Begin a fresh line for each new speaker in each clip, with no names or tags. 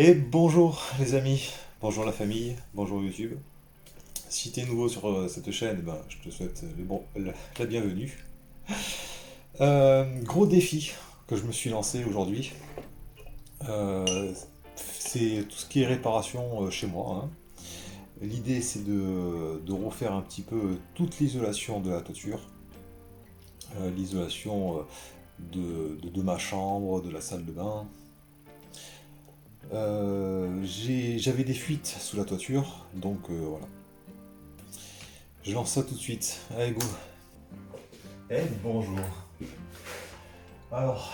Et bonjour les amis, bonjour la famille, bonjour YouTube. Si t'es nouveau sur cette chaîne, ben, je te souhaite la bienvenue. Gros défi que je me suis lancé aujourd'hui, euh, c'est tout ce qui est réparation chez moi, hein. L'idée c'est de refaire un petit peu toute l'isolation de la toiture, l'isolation de ma chambre, de la salle de bain. J'avais des fuites sous la toiture, donc voilà. Je lance ça tout de suite. Allez, go. Eh, bonjour. Alors,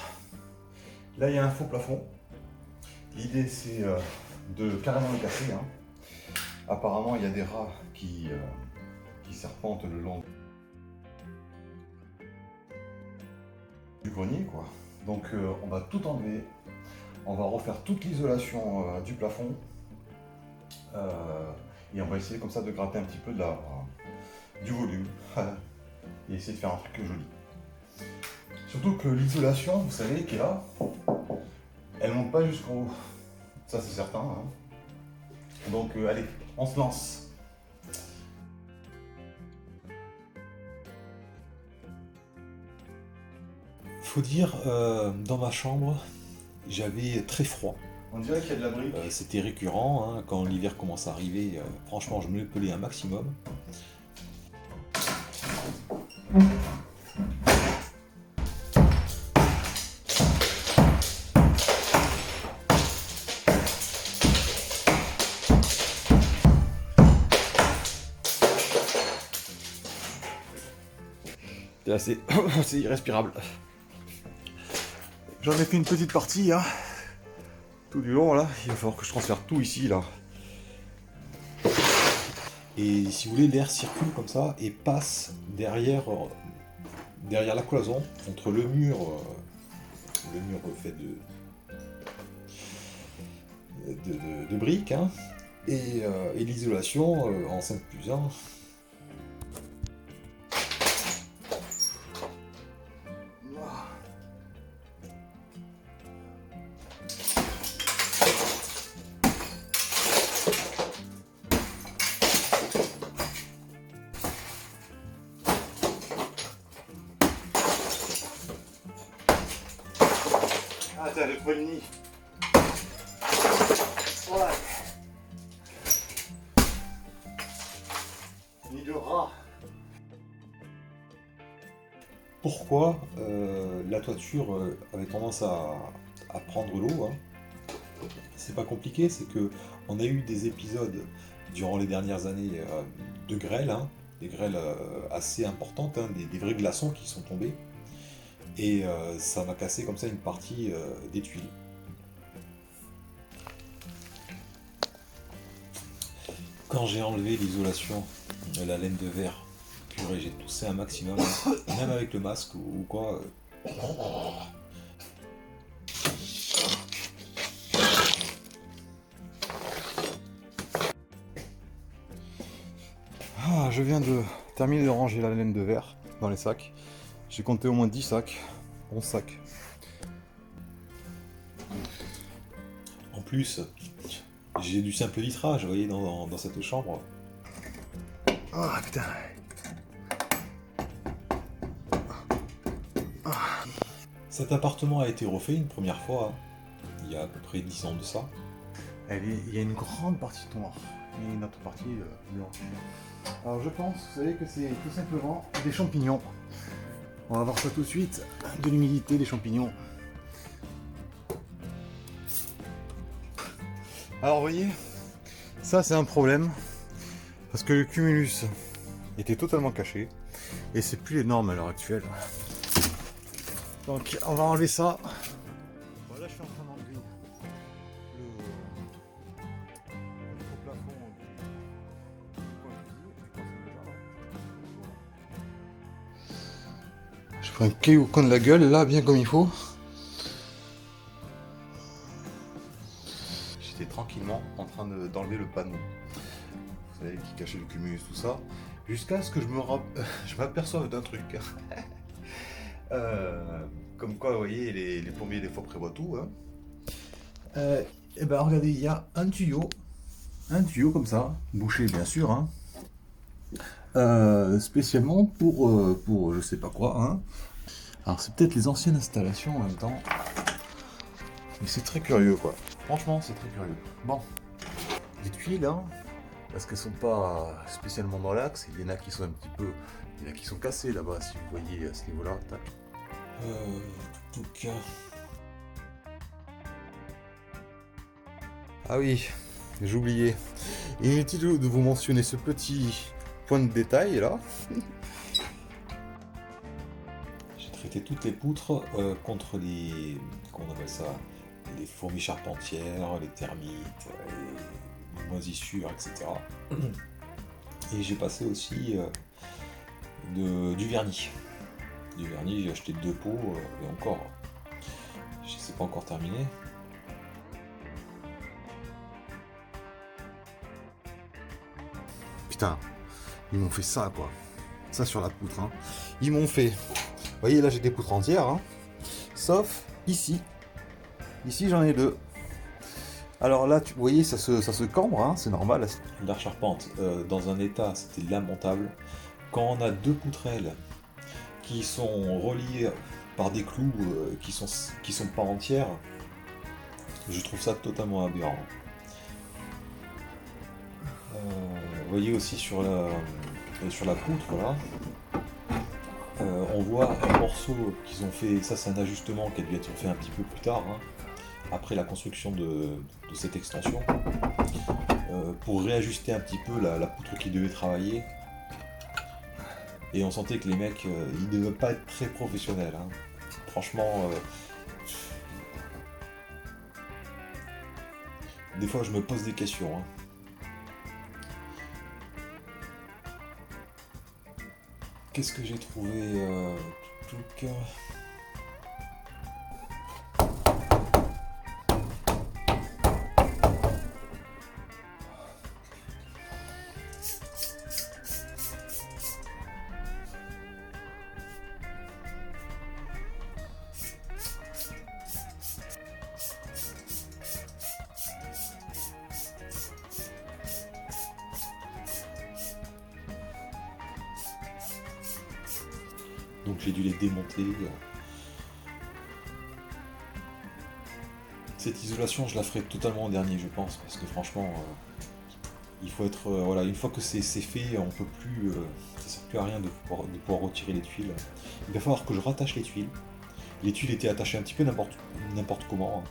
là, il y a un faux plafond. L'idée, c'est de carrément le casser, hein. Apparemment, il y a des rats qui serpentent le long du grenier, quoi. Donc, on va tout enlever. On va refaire toute l'isolation du plafond. Et on va essayer comme ça de gratter un petit peu du volume. Et essayer de faire un truc joli. Surtout que l'isolation, vous savez, qui est là, elle monte pas jusqu'en haut. Ça, c'est certain, hein. Donc, allez, on se lance. Faut dire, dans ma chambre, j'avais très froid. On dirait qu'il y a de la brique. C'était récurrent, hein, quand l'hiver commence à arriver. Franchement, je me le pelais un maximum. C'est assez, c'est irrespirable. J'en ai fait une petite partie, hein, tout du long là. Il va falloir que je transfère tout ici là. Et si vous voulez, l'air circule comme ça et passe derrière la cloison, entre le mur fait de briques, hein, et l'isolation en 5+1. Ah, tiens, j'ai trouvé le nid. Ouais. Nid de rat. Pourquoi la toiture avait tendance à prendre l'eau, hein? C'est pas compliqué, c'est que on a eu des épisodes durant les dernières années de grêle, hein, des grêles assez importantes, hein, des vrais glaçons qui sont tombés. Et ça m'a cassé comme ça une partie des tuiles. Quand j'ai enlevé l'isolation, la laine de verre, purée, j'ai toussé un maximum, hein, même avec le masque ou quoi. Ah, je viens de terminer de ranger la laine de verre dans les sacs. J'ai compté au moins 10 sacs, 11 sacs. En plus, j'ai du simple vitrage, vous voyez, dans cette chambre. Ah putain. Cet appartement a été refait une première fois, hein, il y a à peu près 10 ans de ça. Il y a une grande partie noire et une autre partie blanche. Alors je pense, vous savez, que c'est tout simplement des champignons. On va voir ça tout de suite. De l'humidité, des champignons. Alors vous voyez, ça c'est un problème. Parce que le cumulus était totalement caché. Et c'est plus les normes à l'heure actuelle. Donc on va enlever ça. Voilà, je suis en train d'enlever le plafond du. Je prends un caillou au coin de la gueule, là, bien comme il faut. J'étais tranquillement en train d'enlever le panneau. Vous savez, qui cachait le cumulus, tout ça. Jusqu'à ce que je m'aperçoive d'un truc. Comme quoi, vous voyez, les plombiers, des fois, prévoient tout, hein.
Et ben regardez, il y a un tuyau comme ça, bouché bien sûr, hein, spécialement pour je sais pas quoi. Hein. Alors c'est peut-être les anciennes installations en même temps, mais c'est très curieux quoi. Franchement, c'est très curieux. Bon, les tuiles, hein, parce qu'elles sont pas spécialement dans l'axe, il y en a qui sont un petit peu, il y en a qui sont cassées là-bas, si vous voyez à ce niveau-là. Tac.
En tout cas,
Ah oui, j'ai oublié. Inutile de vous mentionner ce petit point de détail là.
j'ai traité toutes les poutres contre les, comment on appelle ça, les fourmis charpentières, les termites, les moisissures, etc. Et j'ai passé aussi du vernis. Du vernis, j'ai acheté 2 pots, et encore, je sais pas encore terminé.
Putain, ils m'ont fait ça quoi. Ça sur la poutre. Hein. Ils m'ont fait. Vous voyez là j'ai des poutres entières. Hein. Sauf ici. Ici j'en ai 2. Alors là, vous voyez, ça se cambre, hein, c'est normal.
La charpente, dans un état, c'était lamentable. Quand on a 2 poutrelles qui sont reliées par des clous qui sont pas entières, je trouve ça totalement aberrant. Vous voyez aussi sur la poutre là, on voit un morceau qu'ils ont fait, ça c'est un ajustement qui a dû être fait un petit peu plus tard, hein, après la construction de cette extension, pour réajuster un petit peu la poutre qui devait travailler. Et on sentait que les mecs, ils devaient pas être très professionnels. Hein. Franchement, des fois je me pose des questions. Hein. Qu'est-ce que j'ai trouvé tout cas. Donc j'ai dû les démonter. Cette isolation, je la ferai totalement en dernier, je pense, parce que franchement, il faut être. Voilà, une fois que c'est fait, on peut plus. Ça sert plus à rien de pouvoir retirer les tuiles. Il va falloir que je rattache les tuiles. Les tuiles étaient attachées un petit peu n'importe comment. Hein.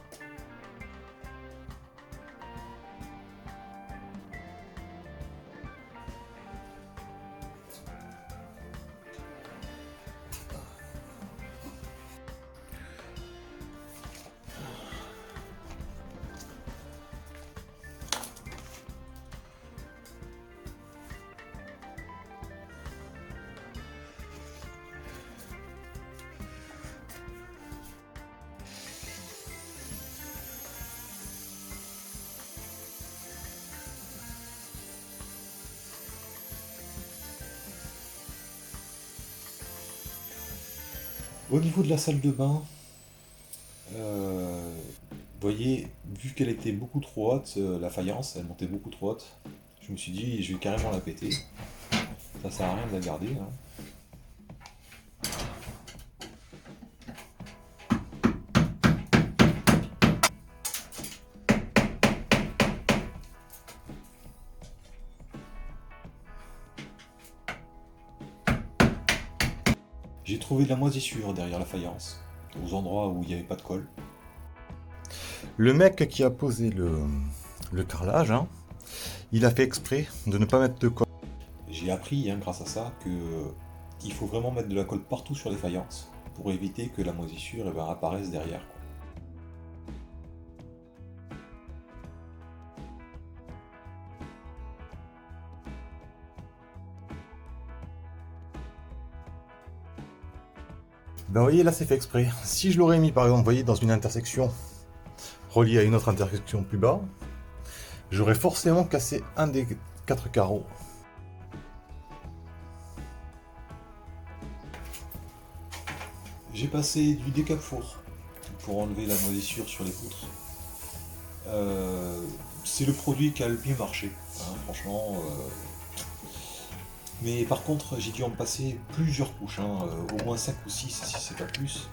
Au niveau de la salle de bain, vous voyez, vu qu'elle était beaucoup trop haute, la faïence, elle montait beaucoup trop haute, je me suis dit, je vais carrément la péter. Ça sert à rien de la garder. Hein. J'ai trouvé de la moisissure derrière la faïence, aux endroits où il n'y avait pas de colle.
Le mec qui a posé le carrelage, hein, il a fait exprès de ne pas mettre de colle.
J'ai appris, hein, grâce à ça, que il faut vraiment mettre de la colle partout sur les faïences pour éviter que la moisissure apparaisse derrière. Quoi.
Ben vous voyez, là c'est fait exprès. Si je l'aurais mis par exemple, vous voyez, dans une intersection reliée à une autre intersection plus bas, j'aurais forcément cassé un des 4 carreaux.
J'ai passé du décap-four pour enlever la moisissure sur les poutres. C'est le produit qui a le mieux marché, hein, franchement. Mais par contre, j'ai dû en passer plusieurs couches, hein, au moins 5 ou 6 si c'est pas plus.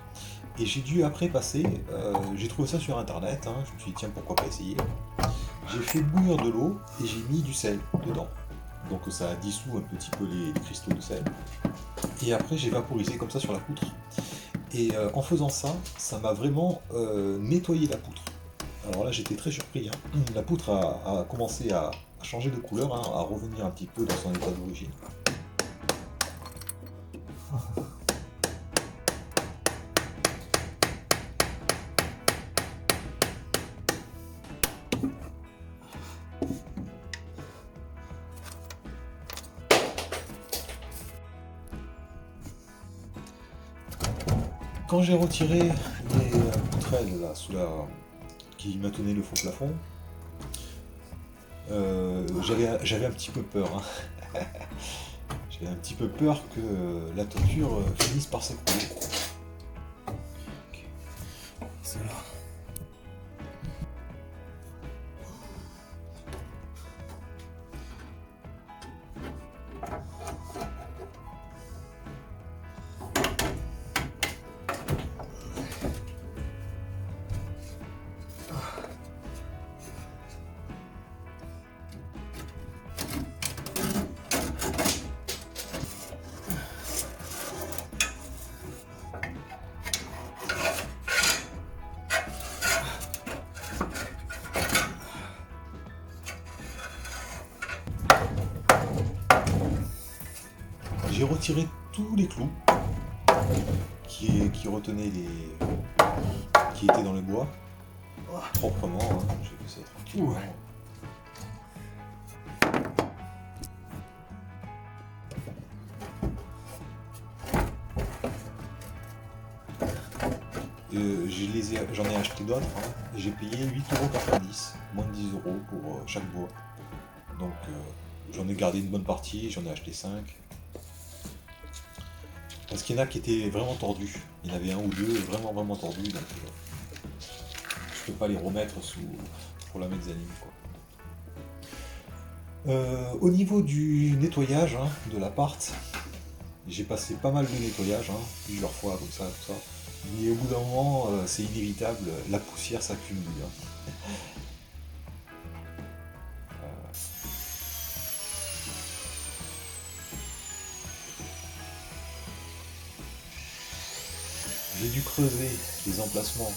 Et j'ai dû après passer, j'ai trouvé ça sur internet, hein, je me suis dit tiens pourquoi pas essayer. J'ai fait bouillir de l'eau et j'ai mis du sel dedans. Donc ça dissout un petit peu les cristaux de sel. Et après j'ai vaporisé comme ça sur la poutre. Et en faisant ça, ça m'a vraiment nettoyé la poutre. Alors là j'étais très surpris, hein. La poutre a commencé à changer de couleur, hein, à revenir un petit peu dans son état d'origine. Quand j'ai retiré les poutrelles là, qui maintenaient le faux plafond, j'avais un petit peu peur, hein. J'avais un petit peu peur que la toiture finisse par s'écrouler.
C'est là.
J'ai retiré tous les clous qui retenaient qui étaient dans le bois, proprement, hein. J'ai fait ça tranquillement. J'en ai acheté d'autres, hein, et j'ai payé 8,90 €, moins de 10 € pour chaque bois. Donc j'en ai gardé une bonne partie, j'en ai acheté 5. Parce qu'il y en a qui étaient vraiment tordus. Il y en avait un ou deux vraiment tordus, donc je peux pas les remettre pour la mezzanine, quoi. Au niveau du nettoyage, hein, de l'appart, j'ai passé pas mal de nettoyage, hein, plusieurs fois comme ça, tout ça. Mais au bout d'un moment, c'est inévitable, la poussière s'accumule, hein. J'ai dû creuser les emplacements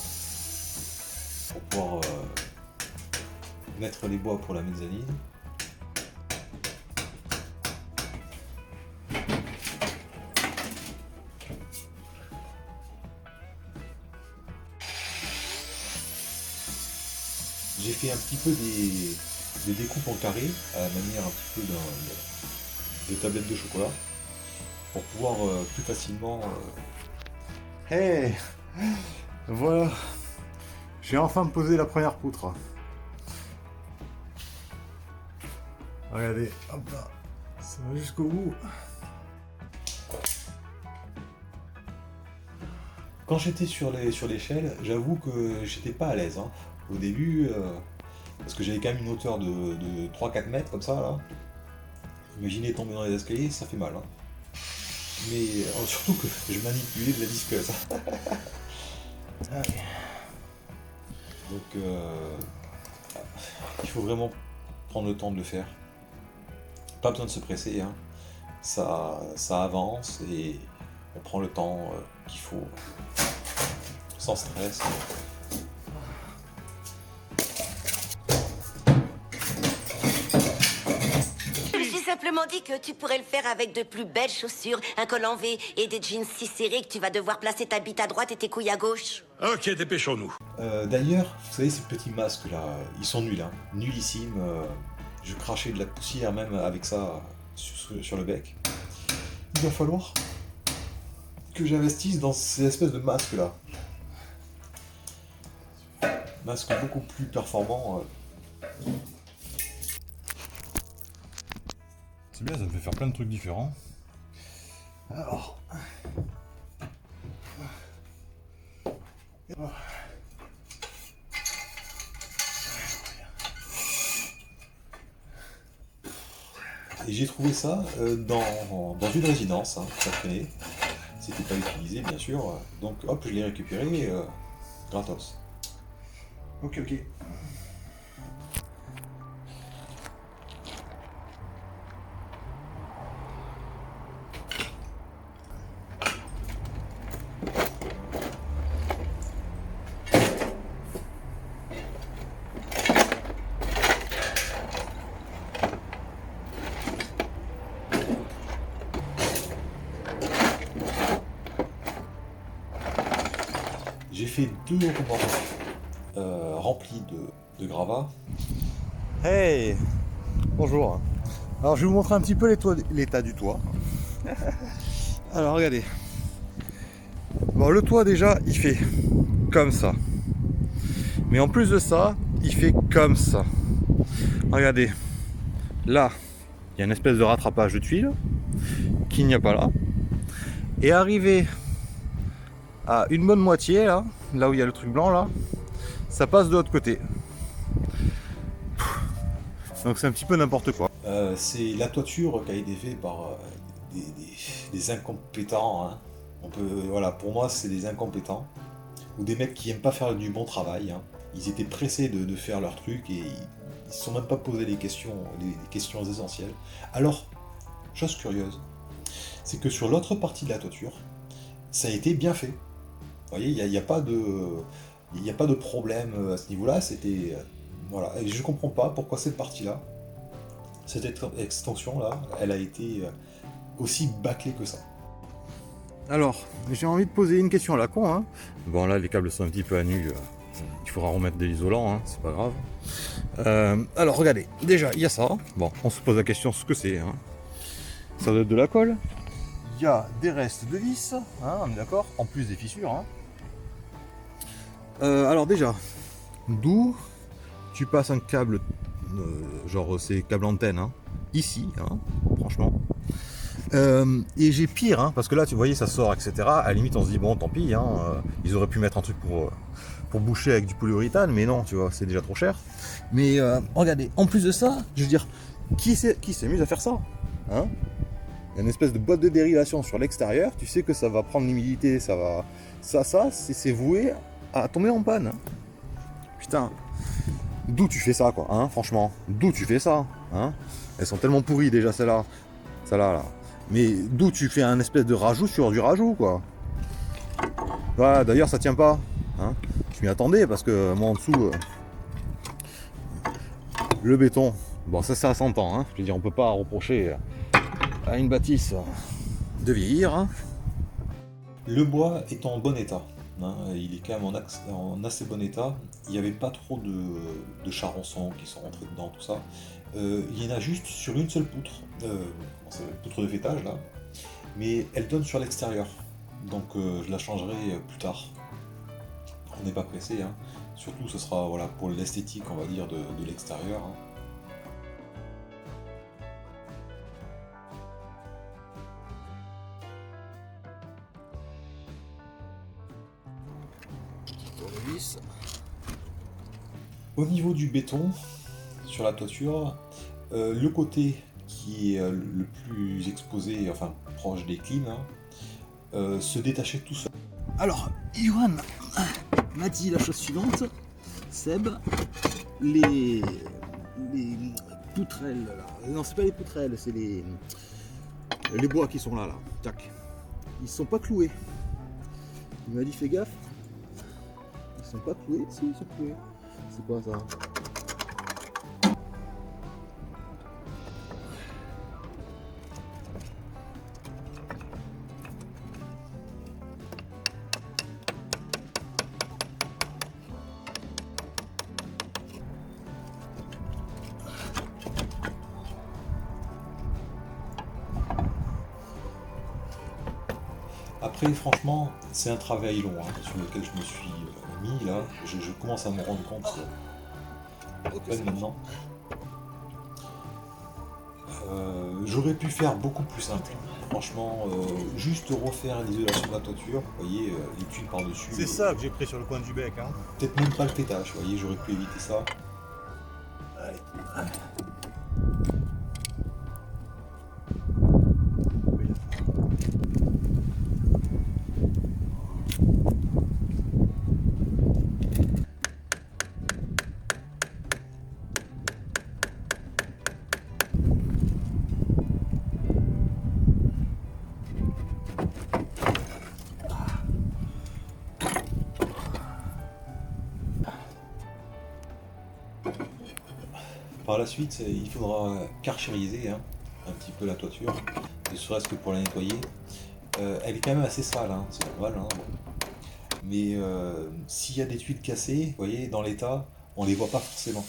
pour pouvoir mettre les bois pour la mezzanine. J'ai fait un petit peu des découpes en carré, à la manière un petit peu de tablette de chocolat, pour pouvoir plus facilement...
Hey, voilà, j'ai enfin posé la première poutre. Regardez, hop là, ça va jusqu'au bout.
Quand j'étais sur l'échelle, j'avoue que j'étais pas à l'aise, hein. Au début, parce que j'avais quand même une hauteur de 3-4 mètres comme ça, là. Imaginez tomber dans les escaliers, ça fait mal, hein. Mais surtout que je manipulais de la disqueuse. Donc il faut vraiment prendre le temps de le faire. Pas besoin de se presser, hein. Ça avance et on prend le temps qu'il faut, sans stress.
Je me suis simplement dit que tu pourrais le faire avec de plus belles chaussures, un col en V et des jeans si serrés que tu vas devoir placer ta bite à droite et tes couilles à gauche.
Ok, dépêchons-nous.
D'ailleurs, vous savez, ces petits masques là, ils sont nuls, hein. Nullissimes. Je crachais de la poussière même avec ça sur le bec. Il va falloir que j'investisse dans ces espèces de masques là. Masques beaucoup plus performants.
C'est bien, ça me fait faire plein de trucs différents. Alors.
Et j'ai trouvé ça dans une résidence, hein, ça traînait. C'était pas utilisé, bien sûr. Donc, hop, je l'ai récupéré gratos.
Ok, ok.
J'ai fait 2 remorques remplies de gravats.
Hey, bonjour. Alors je vais vous montrer un petit peu l'état du toit. Alors regardez. Bon, le toit déjà, il fait comme ça. Mais en plus de ça, il fait comme ça. Regardez. Là, il y a une espèce de rattrapage de tuiles qu'il n'y a pas là. Et arrivé à une bonne moitié, là où il y a le truc blanc, là, ça passe de l'autre côté. Donc c'est un petit peu n'importe quoi.
C'est la toiture qui a été faite par des incompétents. Hein. Voilà, pour moi, c'est des incompétents. Ou des mecs qui aiment pas faire du bon travail. Hein. Ils étaient pressés de faire leur truc et ils se sont même pas posé les questions essentielles. Alors, chose curieuse, c'est que sur l'autre partie de la toiture, ça a été bien fait. Vous voyez, il n'y a pas de problème à ce niveau-là. C'était voilà. Et je comprends pas pourquoi cette partie-là, cette extension-là, elle a été aussi bâclée que ça.
Alors, j'ai envie de poser une question à la con. Hein. Bon, là, les câbles sont un petit peu à nu. Il faudra remettre de l'isolant, hein, c'est pas grave. Alors, regardez. Déjà, il y a ça. Bon, on se pose la question ce que c'est. Hein. Ça doit être de la colle. Il y a des restes de vis, hein, on est d'accord, en plus des fissures. Hein. Alors déjà, d'où tu passes un câble, genre c'est câble antenne, hein, ici, hein, franchement. Et j'ai pire, hein, parce que là, tu voyais, ça sort, etc. À la limite, on se dit, bon, tant pis, hein, ils auraient pu mettre un truc pour boucher avec du polyuréthane, mais non, tu vois, c'est déjà trop cher. Mais regardez, en plus de ça, je veux dire, qui s'amuse à faire ça, hein? Il y a une espèce de boîte de dérivation sur l'extérieur, tu sais que ça va prendre l'humidité, c'est voué à tomber en panne. Putain, d'où tu fais ça, quoi, hein, franchement, d'où tu fais ça, hein? Elles sont tellement pourries déjà, celles-là, là. Mais d'où tu fais un espèce de rajout sur du rajout, quoi. Voilà, d'ailleurs, ça tient pas, hein. Je m'y attendais parce que moi en dessous, le béton, bon, ça s'entend, hein. Je veux dire, on peut pas reprocher à une bâtisse de vieillir. Hein.
Le bois est en bon état. Hein, il est quand même en assez bon état. Il n'y avait pas trop de charançons qui sont rentrés dedans, tout ça. Il y en a juste sur une seule poutre. C'est la poutre de fêtage là. Mais elle donne sur l'extérieur. Donc je la changerai plus tard. On n'est pas pressé. Hein. Surtout ce sera voilà, pour l'esthétique, on va dire, de l'extérieur. Hein. Au niveau du béton, sur la toiture, le côté qui est le plus exposé, enfin proche des clims, hein, se détachait tout seul.
Alors, Johan m'a dit la chose suivante, Seb, les poutrelles, là. Non, c'est pas les poutrelles, c'est les bois qui sont là, tac. Ils sont pas cloués. Il m'a dit fais gaffe. Ils sont pas cloués, si ils sont cloués. C'est quoi ça?
Après, franchement, c'est un travail long hein, sur lequel je me suis mis là. Je commence à me rendre compte maintenant. J'aurais pu faire beaucoup plus simple. Franchement, juste refaire l'isolation de la toiture, vous voyez, les tuiles par-dessus.
C'est ça que j'ai pris sur le coin du bec. Hein.
Peut-être même pas le pétage, vous voyez, j'aurais pu éviter ça. Allez. Par la suite, il faudra karchériser hein, un petit peu la toiture, ne serait-ce que pour la nettoyer. Elle est quand même assez sale, hein, c'est normal. Hein, bon. Mais s'il y a des tuiles cassées, vous voyez, dans l'état, on les voit pas forcément.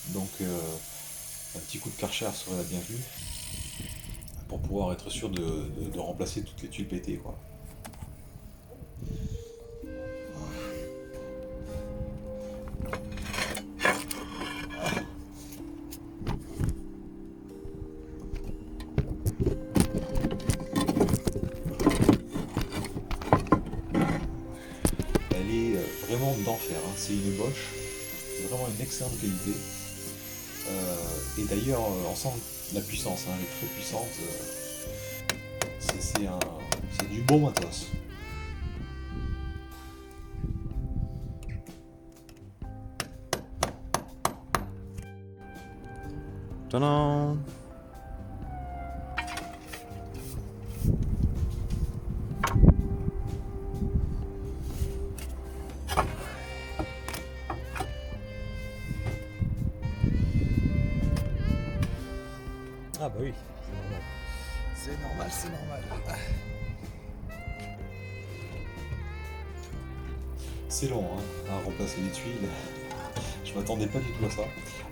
Donc un petit coup de karcher serait la bienvenue pour pouvoir être sûr de remplacer toutes les tuiles pétées, quoi. Elle est vraiment d'enfer, hein. C'est une Bosch, c'est vraiment une excellente qualité. Et d'ailleurs, on sent la puissance, hein, elle est très puissante. C'est du bon matos.
Tadam!
Ah bah oui, c'est normal.
C'est normal, c'est normal.
C'est long hein, à remplacer les tuiles. Je m'attendais pas du tout à ça.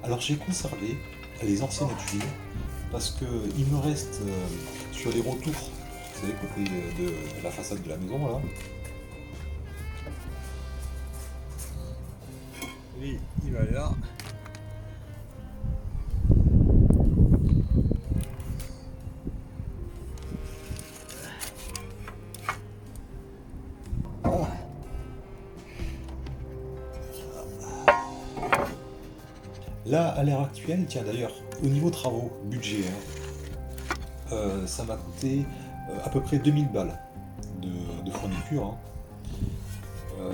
Alors j'ai conservé les anciennes tuiles parce que il me reste sur les retours, vous savez, côté de la façade de la maison là.
Oui, il va aller là.
Là, à l'heure actuelle, tiens d'ailleurs, au niveau travaux, budget, hein, ça m'a coûté à peu près 2000 balles de fourniture. Hein.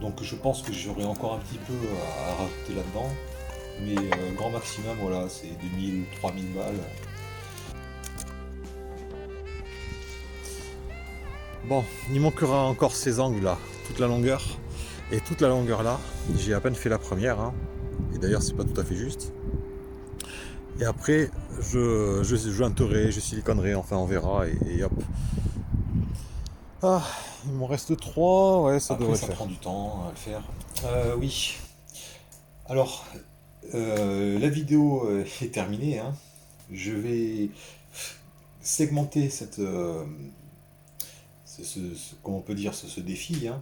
Donc je pense que j'aurai encore un petit peu à rajouter là-dedans. Mais grand maximum, voilà, c'est 2000, 3000 balles.
Bon, il manquera encore ces angles là, toute la longueur. Et toute la longueur là, j'ai à peine fait la première. Hein. Et d'ailleurs, c'est pas tout à fait juste. Et après, je jointerai, je siliconerai, enfin on verra. Et hop. Ah, il m'en reste 3, ouais, ça
Après,
devrait
ça
le faire.
prend du temps à le faire. Oui. Alors, la vidéo est terminée. Hein. Je vais segmenter comment on peut dire, ce défi hein,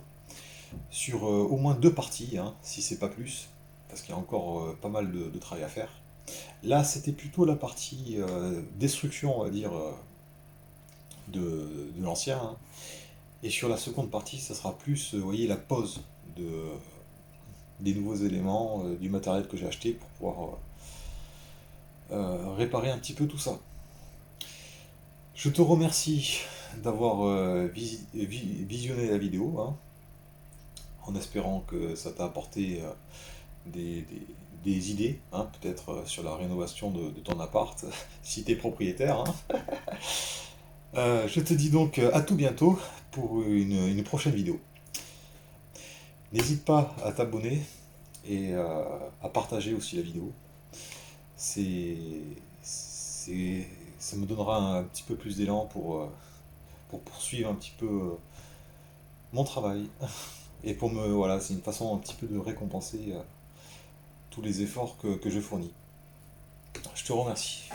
sur au moins 2 parties, hein, si c'est pas plus, parce qu'il y a encore pas mal de travail à faire. Là, c'était plutôt la partie destruction, on va dire, de l'ancien. Hein. Et sur la seconde partie, ça sera plus, vous voyez, la pose des nouveaux éléments, du matériel que j'ai acheté pour pouvoir réparer un petit peu tout ça. Je te remercie d'avoir visionné la vidéo, hein, en espérant que ça t'a apporté des idées, hein, peut-être sur la rénovation de ton appart, si tu es propriétaire. Hein. Je te dis donc à tout bientôt pour une prochaine vidéo. N'hésite pas à t'abonner et à partager aussi la vidéo. Ça me donnera un petit peu plus d'élan pour poursuivre un petit peu mon travail. Et voilà, c'est une façon un petit peu de récompenser tous les efforts que je fournis. Je te remercie.